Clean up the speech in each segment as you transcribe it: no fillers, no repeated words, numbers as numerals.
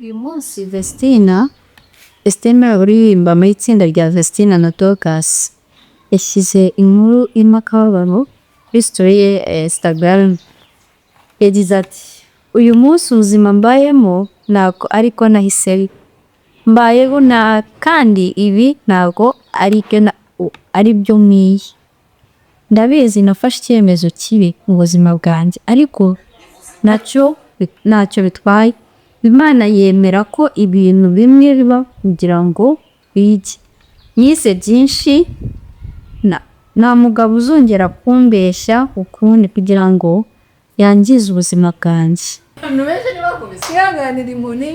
Uyu munsi Vestine uririmba mu itsinda rya Vestine na Dorcas yashyize inkuru irimo akababaro kuri story ye Instagram. Yagize ati uyu munsi ubuzima mbayemo ntabwo ariko nahise mbayeho kandi ibi ntabwo ari byo nkwiye. Ndabizi nafashe icyemezo kibi mu buzima bwanjye ariko ntacyo bitwaye. Imana yemera ko ibintu bimwe biba kugira ngo bige. Yize byinshi nta mugabo uzongera kumbeshya ukundi kugira ngo yangize ubuzima bwanjye. Abantu benshi ntibakubise kwihanganira inkoni,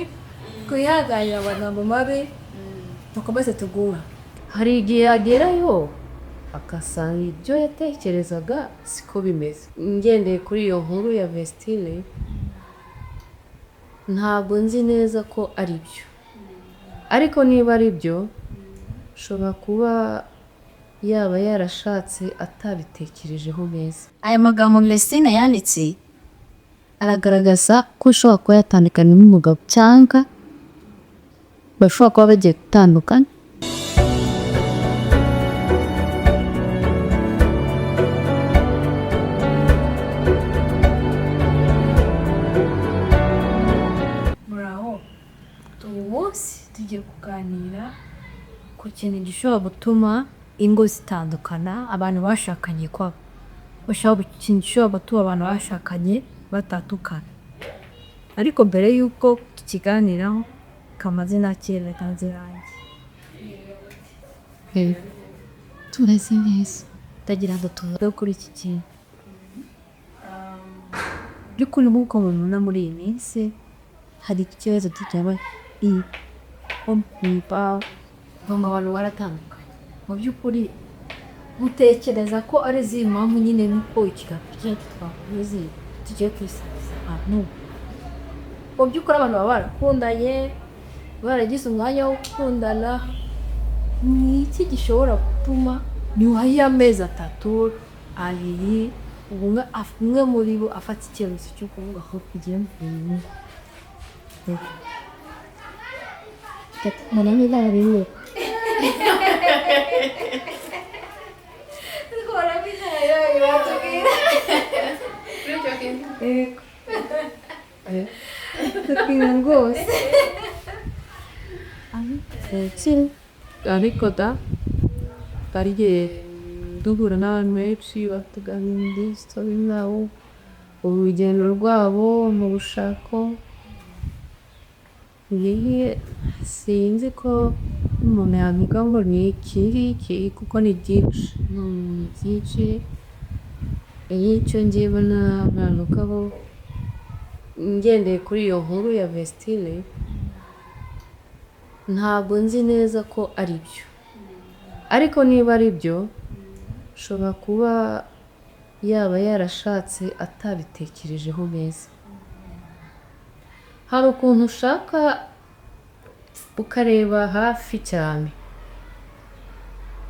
kwihanganira amagambo mabi, dukomeze tugura. Hari igihe agerayo agasanga ibyo yatekerezaga siko bimeze. Ngendeye kuri iyo nkuru ya Vestine, ntabwo nzi neza ko ari byo, ariko niba ari byo ashobora kuba yaba yarashatse atabitekerejeho neza. Aya magambo Vestine yanditse aragaragaza ko ushobora kuba yatandukanye n'umugabo cyangwa bashobora kuba bagiye gutandukana. Tugiye kuganira ku kintu gishobora gutuma ingo zitandukana, abantu bashakanye ikintu gishobora gutuma abantu bashakanye batandukana. Ariko mbere y'uko tukiganiraho kamazina kera kanzirange turazi neza ndagira ngo tuvuge kuri iki kintu. By'ukuri nk'uko mubibona muri iyi minsi hari ikibazo cyaba abantu baratandukanye. Mu by'ukuri utekereza ko ari izihe mpamvu nyine nuko ikiganiro twakoze tugiye kwisangiza ahantu. Mu by'ukuri abantu baba barakundanye, baragize umwanya wo gukundana. Ni iki gishobora gutuma nyuma y'amezi 3, 2, umwe muri bo afata icyemezo cyo kuvuga ko kugiye mu Mana mila ringo. Ora bisa ya gatugira. Tukingos. Ariko tariye duhura n'abantu benshi batuganiriza story nabo, urugendo rwabo mu bushako. Sinzi ko umuntu yavuga ngo ni iki kuko ni byinshi. Icyo ngiye nanukaho ngendeye kuri iyo nkuru ya Vestine, ntabwo nzi neza ko ari byo, ariko niba ari byo ashobora kuba yaba yarashatse atabitekerejeho neza. Hari ukuntu ushaka ukareba hafi cyane,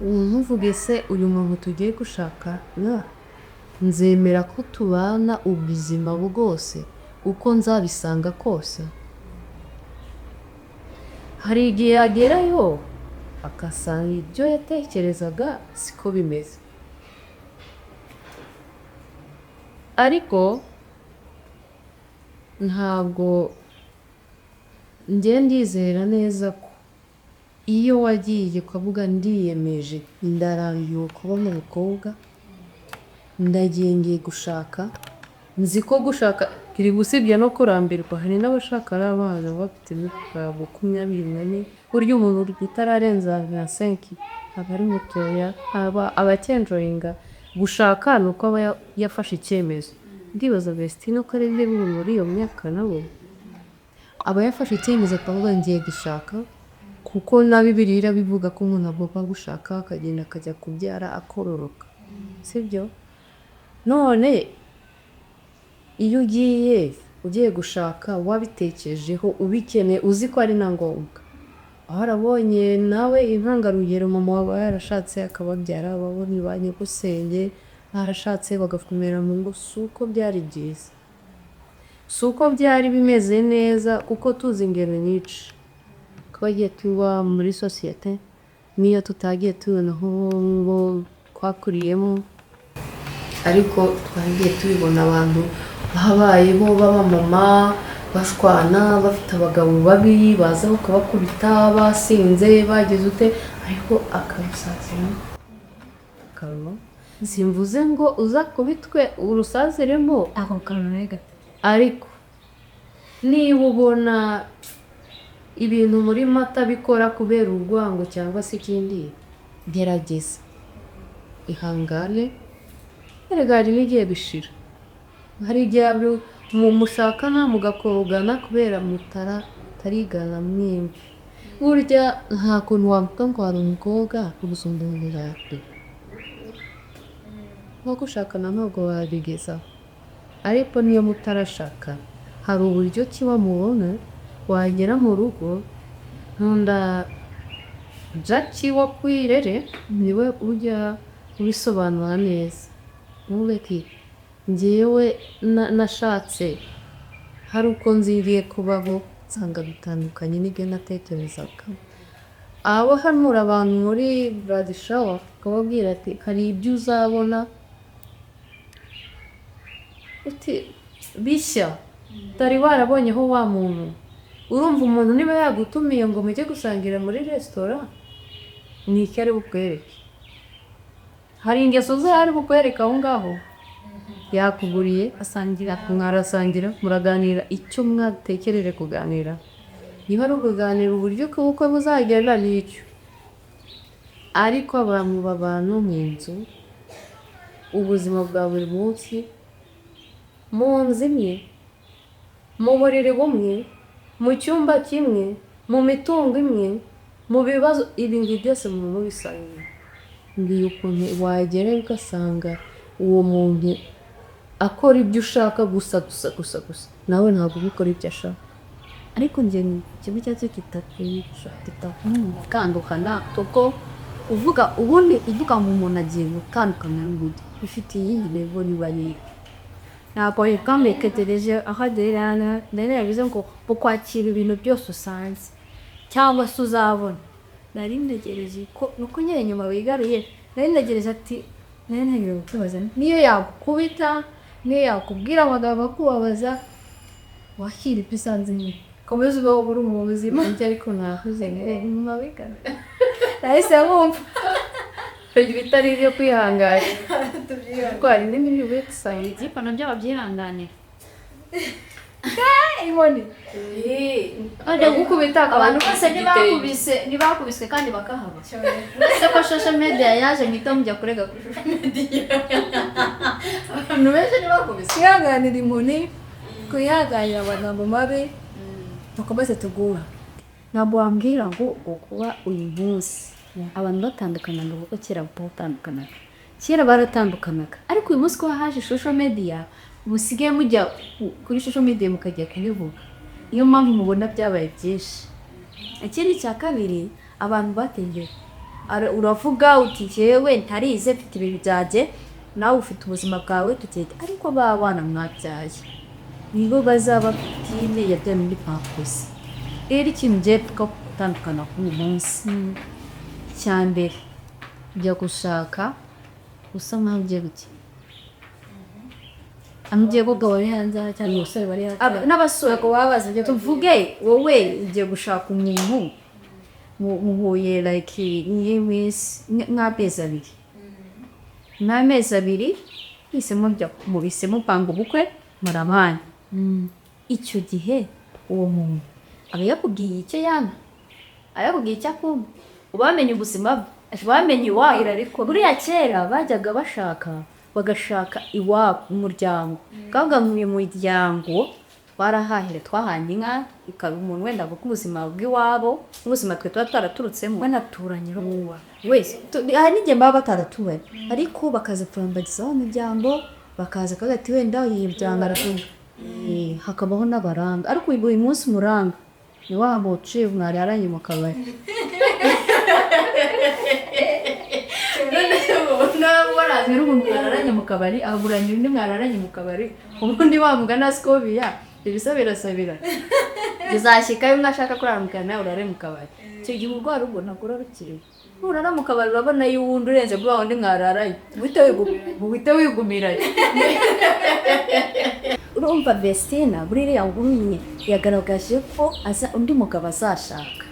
ntuvuge se uyu muntu tugiye gushaka nzemera ko tubana ubuzima bwose uko nzabisanga kose. Hari igihe agerayo agasanga ibyo yatekerezaga siko bimeze, ariko ntabwo ndizera neza ko iyo wagiye ukavuga ndiyemeje ndarambiwe kubona umukobwa, ndagiye ngiye gushaka, nzi ko gushaka kiri gusibye no kurambirwa. Hari n'abashaka ari abana bafite imyaka 24, burya umuntu utararenza 25 aba ari mutoya, abakenjoyinga gushaka nuko aba yafashe icyemezo. Ndibaza Vestine ko ari muri iyo myaka nabo aba yafashe icyemezo akavuga ngiye gushaka, kuko na Bibiliya bivuga ko umuntu agomba gushaka akagenda akajya kubyara akororoka, sibyo? None iyo ugiye gushaka wabitekerejeho, ubikeneye, uzi ko ari na ngombwa. Aho arabonye nawe intangarugero mama waba yarashatse akababyara, babona ba nyogosenge barashatse bagakomera mu ngo, si uko byari byiza. si uko byari bimeze neza kuko tuzi ingero nyinshi twagiye tuba muri sosiyete niyo tutagiye tubona aho twakuriyemo ariko twagiye tubibona abantu babayeho b'abamama bashwana bafite abagabo babi baza bakabakubita basinze bageze ute ariko akabisazira akaba simvuze ngo uza kubitwe urusaziremo ako kantu ariko niba ubona ibintu muri mata bikora kubera urwango cyangwa se ikindi gerageza ihangane erega hari n'igihe bishira hari igihe mushakana mugakorogana kubera mutarigana mwembi burya nta kuntu wavuga ngo hari umukobwa ugusumba umugabo nko gushakana ntabwo wabigezaho ariko niyo mutarashaka hari uburyo ki wamubona wagera mu rugo nkunda Jackie wo kwirere niwe ujya ubisobanura neza ntureke njyewe nashatse hari uko nziriye kubaho nsanga bitandukanye n'ibyo natekerezaga abo hanura abantu muri Blood Shower akababwira ati hari ibyo uzabona uti bishya utari warabonyeho wa muntu urumva umuntu niba yagutumiye ngo mujye gusangira muri resitora ni iki ari bukwereke hari ingeso ze ari bukwereka aho ngaho yakuguriye asangira mwarasangira muraganira icyo mwatekereje kuganira niba ari ukuganira uburyo bw'ubukwe buzagenda n'icyo ariko abantu babana mu nzu ubuzima bwa buri munsi mu nzu imwe mu buriri bumwe mu cyumba kimwe mu mitungo imwe mu bibazo ibintu byose mu mubisanga ngiye ukuntu wagera ugasanga uwo muntu akora ibyo ushaka gusa nawe ntabwo ubikora ibyo ashaka ariko njye kimwe cyose kitandukana kuko ubundi uvuga ngo umuntu agiye gutandukana n'ubundi bifite iyindi level nibarire ntabwo yikameketereje aho aderana nari yabize ngo ukwakira ibintu byose usanze cyangwa se uzabona nari ntegereje ko nuko nyine nyuma wigaruye nari ntegereje ati nari ntegereje kubaza niyo yakubita niyo yakubwira amagambo akubabaza wakira ibyo usanze nyine komeza ubaho buri mu buzima njye ariko nahuze nyuma wigaruye nahise nkumva bitari ibyo kwihangana twari n'ibindi website ibyipano by'ababyihanganira ibone ajya gukubita abantu bose ntibakubiswe kandi bakahaba ese ko social media yaje ngita mujya kurega kuri social media abantu benshi ntibakubiswe kwihanganira inkoni kwihanganira amagambo mabi tukomeze tugura ntabwo wambwira ngo kuba uyu munsi abantu batandukana ngo kuko kera batandukanaga kera baratandukanaga ariko uyu munsi ko haje social media musigaye mujya kuri social media mukajya kubivuga niyo mpamvu mubona byabaye byinshi ikindi cya kabiri abantu batengeye uravuga uti jewe ntarize mfite ibintu byanjye nawe ufite ubuzima bwawe tukete ariko babana mwabyaye nibo bazaba bafite yabyaye muri pampers rero ikintu ngiye gutandukana k'uyu munsi cya mbere ujya gushaka usa nkaho ugiye gukina amugiye kugabo bari hanze cyane abasore bari hanze n'abasore ko babaza tuvuge wowe ugiye gushaka umuntu muhuye like nk'amezi abiri n'amezi abiri muhisemo panga ubukwe murabana icyo gihe uwo muntu aba yakubwiye icyo yanga ayakubwiye icyo akunda ubamenye ubuzima bamenye iwabo ariko buriya kera bajyaga bagashaka iwabo umuryango kavuga mu muryango barahahire twahanye inka ikaba umuntu wenda kuko ubuzima bw'iwabo ubuzima twe tuba twaraturutsemo banaturanye ruwa wese hari n'igihe baba bataraturanye ariko bakaza kurambagiza wa miryango bakaza kagati wenda iyi miryango aravuga hakabaho n'abaranga ariko uyu munsi umuranga ni wa muci mwararanye mu kabari mwararanye mu kabari aburanye undi mwararanye mu kabari ubundi wamugana Scovia ibisabira bizashyikayo umwe ashaka kuramukana nawe urare mu kabari icyo gihe urwara ubwo ntabwo urarukiriye nurara mu kabari urabona y'uwundi urenze kuri wa wundi mwararayo uhite wigumirayo. Urumva Vestine buriya ngumye yagaragaje ko undi mugabo azashaka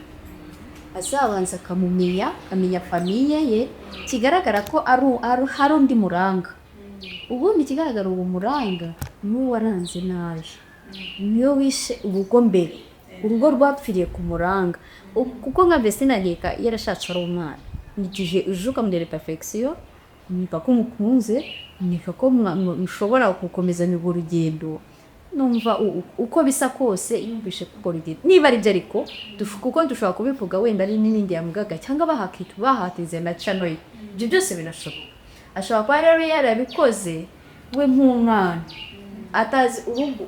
azabanza akamumenya amenya famiye ye kigaragara ko hari undi muranga ubundi kigaragara uwo muranga niwo waranze naje niyo wishe urugo mbere urugo rwapfiriye ku muranga kuko nka Vestine ageka yarashatse ari umwana nigije ujuka muri perfection nika ko mukunze nika ko mushobora gukomezanya urugendo numva uko bisa kose yumvishe kuko rigenda niba ari byo ariko kuko dushobora kubivuga wenda ari n'indi yamugaga cyangwa bahatize na channel ibyo byose binashoboka ashobora kuba rero yarabikoze we nk'umwana atazi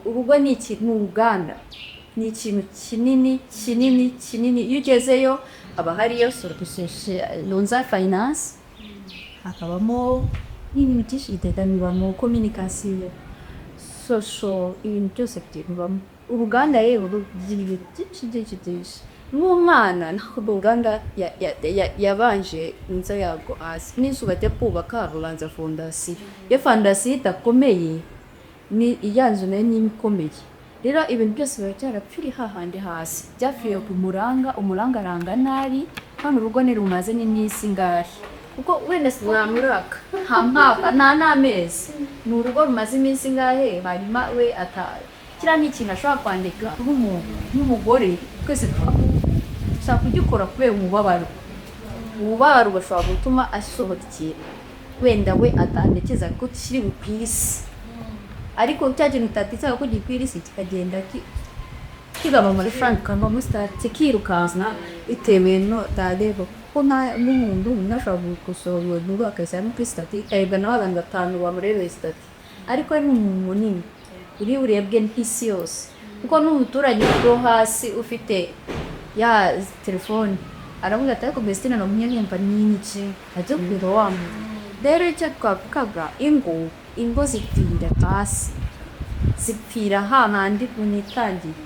urugo ni ikintu Uganda ni ikintu kinini iyo ugezeyo haba hariyo lonza finance hakabamo n'ibintu byinshi biteganirwamo communication social ibintu byose byibamo Uganda rero rugira byinshi n'umwana ntabwo Uganda yabanje inzo yago hasi n'izuba ryo kubaka rubanza fondasiyo iyo fondasiyo idakomeye ni iyanzu nayo ni ikomeye rero ibintu byose biba byarapfiri hahandi hasi byapfiriye ku umuranga aranga nabi kandi urugo nirumaze n'imisi ngahe kuko wenda sinamuraka nta mwaka nta n'amezi ni urugo rumaze iminsi ngahe hanyuma we ataye kiriya ni ikintu ashobora kwandika nk'umugore twese dushobora kugikora kubera umubabaro bashobora gutuma asohokera wenda we atandekeza ko kiri bukwisi ariko cya kintu utatitsaga ko gikwirisi kikagenda kigaba muri frank kamba mustate kirukanka bitewe no tarebo ko n'umuntu nashobora gusohora n'ubu akazamo kuri state ega n'abantu batanu bamurebe state ariko ari umuntu munini uri urebwe n'isi yose kuko n'umuturage wo hasi ufite ya telefone aravuga ati ariko Vestine no munyanyemba n'iki ajya kubiro wamwe rero icyo twavugaga ingo zipfira hasi zipfira hahandi unitangiye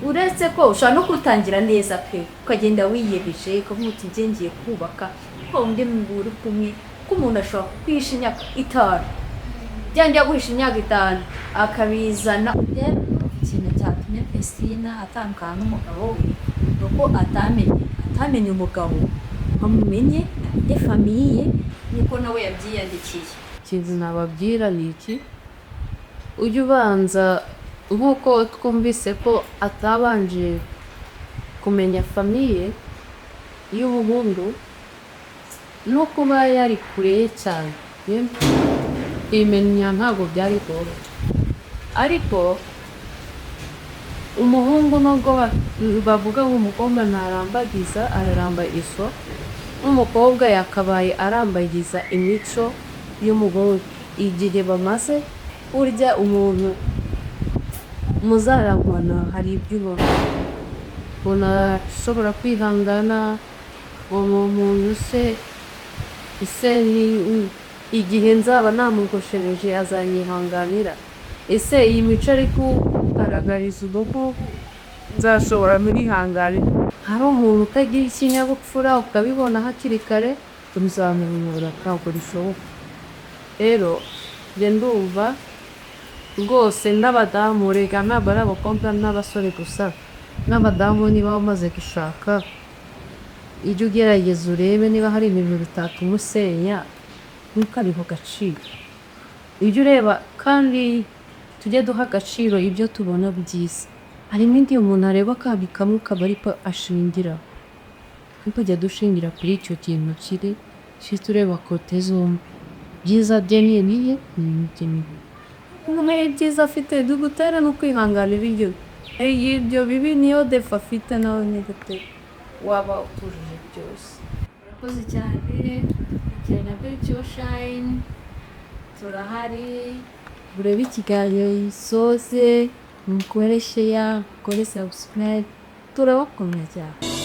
uretse ko ushobora no kutangira neza pe ukagenda wiyebeje ukavuga uti ngiye kubaka ko undi muntu kumwe ko umuntu ashobora kwisha imyaka 5 byandi yaguhisha imyaka 5 akabizana ikintu cyatumye Vestine atandukana n'umugabo we nuko atamenye umugabo amumenye de famille niko nawe yabyiyandikiye ikintu nababwira ni iki ujye ubanza nk'uko twumvise ko atabanje kumenya famiye y'ubuhungu no kuba yari kure cyane imenya ntabwo byari koroha ariko umuhungu nubwo bavuga ngo umukobwa ntarambagiza araramba iso n'umukobwa yakabaye arambagiza imico y'umuhungu igihe bamaze urya umuntu muzarabona hari ibyo ubona ashobora kwihangana uwo muntu ese igihe nzaba namugoshereje azanyihanganira ese iyi mico ari kugaragariza urugo nzashobora murihanganira hari umuntu utagira ikinyabupfura ukabibona hakiri kare tumuzamunyura ntabwo rishoboka rero njye ndumva rwose n'abadamu rega ntabwo ari abakobwa n'abasore gusa n'abadamu niba bamaze gushaka ijya ugerageza urebe niba hari ibintu bitatuma usenya ntukariho agaciro ijya ureba kandi tujye duha agaciro ibyo tubona byiza harimo indi umuntu areba akabi kamwe ukaba ariko ashingira ntukajya dushingira kuri icyo kintu kiri tureba kote zombi byiza bye niye umwe byiza afite dugutera no kwihanganira ibyo bibi niyo defa afite nawe nigute waba utujuje byose. urakoze cyane cyane bityo shine turahari urebe ikiganiro isoze mukoreshe ya kore subscribe turabakomeza cyane.